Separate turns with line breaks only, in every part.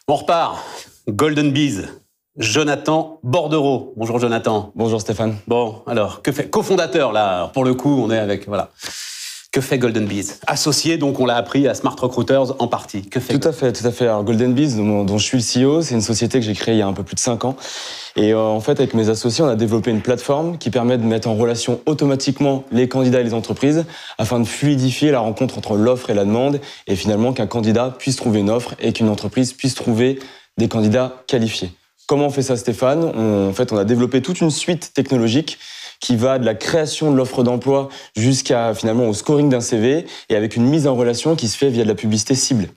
On repart. Golden Bees. Jonathan Bordereau. Bonjour Jonathan.
Bonjour Stéphane.
Bon, alors, que fait cofondateur là, alors, pour le coup, on est avec, voilà. Que fait Golden Bees? Associé, donc, on l'a appris à Smart Recruiters en partie. Que fait
Tout à fait. Alors, Golden Bees, dont je suis le CEO, c'est une société que j'ai créée il y a un peu plus de 5 ans. Et en fait, avec mes associés, on a développé une plateforme qui permet de mettre en relation automatiquement les candidats et les entreprises afin de fluidifier la rencontre entre l'offre et la demande et finalement qu'un candidat puisse trouver une offre et qu'une entreprise puisse trouver des candidats qualifiés. Comment on fait ça, Stéphane? En fait, on a développé toute une suite technologique qui va de la création de l'offre d'emploi jusqu'à finalement au scoring d'un CV et avec une mise en relation qui se fait via de la publicité cible.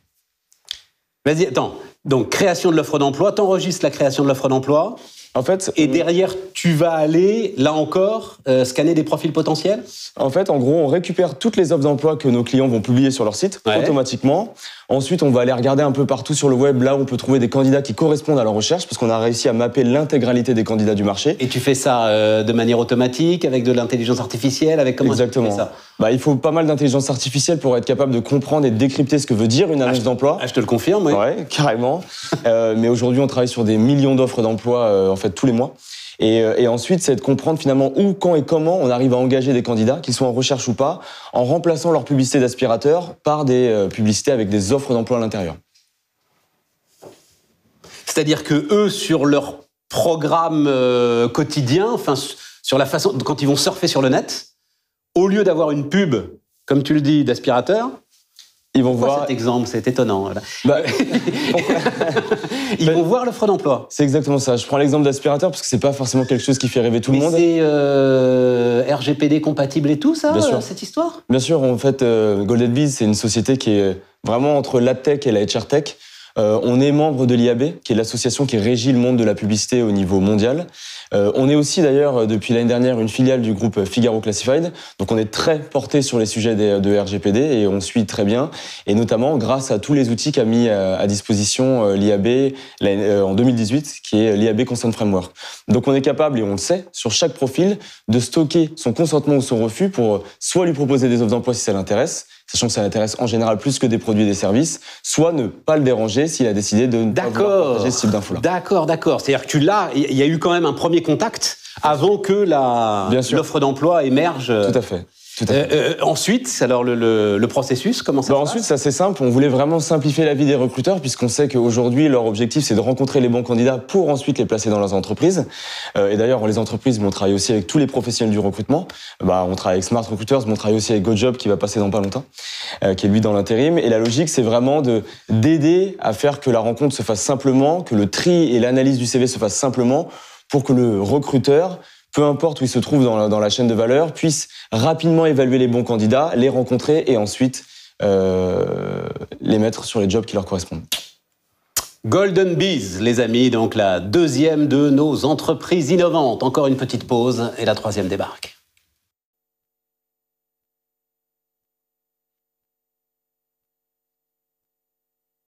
Vas-y, attends. Donc, création de l'offre d'emploi, t'enregistres la création de l'offre d'emploi.
En fait,
et derrière, tu vas aller, là encore, scanner des profils potentiels?
En fait, en gros, on récupère toutes les offres d'emploi que nos clients vont publier sur leur site automatiquement. Ensuite, on va aller regarder un peu partout sur le web, là où on peut trouver des candidats qui correspondent à leur recherche, parce qu'on a réussi à mapper l'intégralité des candidats du marché.
Et tu fais ça de manière automatique, avec de l'intelligence artificielle, avec comment
Exactement.
Tu fais ça?
Il faut pas mal d'intelligence artificielle pour être capable de comprendre et de décrypter ce que veut dire une annonce d'emploi.
Je te le confirme, oui.
Ouais, carrément. Mais aujourd'hui, on travaille sur des millions d'offres d'emploi, en fait, tous les mois. Et ensuite, c'est de comprendre finalement où, quand et comment on arrive à engager des candidats, qu'ils soient en recherche ou pas, en remplaçant leur publicité d'aspirateur par des publicités avec des offres d'emploi à l'intérieur.
C'est-à-dire que eux, sur leur programme quotidien, enfin sur la façon, quand ils vont surfer sur le net, au lieu d'avoir une pub, comme tu le dis, d'aspirateur,
ils vont voir
cet exemple, c'est étonnant. Ils vont voir l'offre d'emploi.
C'est exactement ça. Je prends l'exemple d'aspirateur parce que c'est pas forcément quelque chose qui fait rêver tout le monde.
C'est RGPD compatible et tout ça, cette histoire?
Bien sûr. En fait, Golden Bees, c'est une société qui est vraiment entre la tech et la HR tech. On est membre de l'IAB, qui est l'association qui régit le monde de la publicité au niveau mondial. On est aussi d'ailleurs, depuis l'année dernière, une filiale du groupe Figaro Classified. Donc on est très porté sur les sujets de RGPD et on suit très bien. Et notamment grâce à tous les outils qu'a mis à disposition l'IAB en 2018, qui est l'IAB Consent Framework. Donc on est capable, et on le sait, sur chaque profil, de stocker son consentement ou son refus pour soit lui proposer des offres d'emploi si ça l'intéresse, sachant que ça l'intéresse en général plus que des produits et des services, soit ne pas le déranger s'il a décidé de ne pas vouloir partager ce type d'infos-là.
D'accord. C'est-à-dire que il y a eu quand même un premier contact avant que l'offre d'emploi émerge.
Tout à fait.
Ensuite, alors le processus, comment ça se passe?
Ensuite, c'est assez simple. On voulait vraiment simplifier la vie des recruteurs puisqu'on sait qu'aujourd'hui, leur objectif, c'est de rencontrer les bons candidats pour ensuite les placer dans leurs entreprises. Et d'ailleurs, les entreprises vont travailler aussi avec tous les professionnels du recrutement. On travaille avec Smart Recruiters, mais on travaille aussi avec GoJob qui va passer dans pas longtemps, qui est lui dans l'intérim. Et la logique, c'est vraiment d'aider à faire que la rencontre se fasse simplement, que le tri et l'analyse du CV se fassent simplement pour que le recruteur, peu importe où il se trouve dans la chaîne de valeur, puisse rapidement évaluer les bons candidats, les rencontrer et ensuite les mettre sur les jobs qui leur correspondent.
Golden Bees, les amis, donc la deuxième de nos entreprises innovantes. Encore une petite pause et la troisième débarque.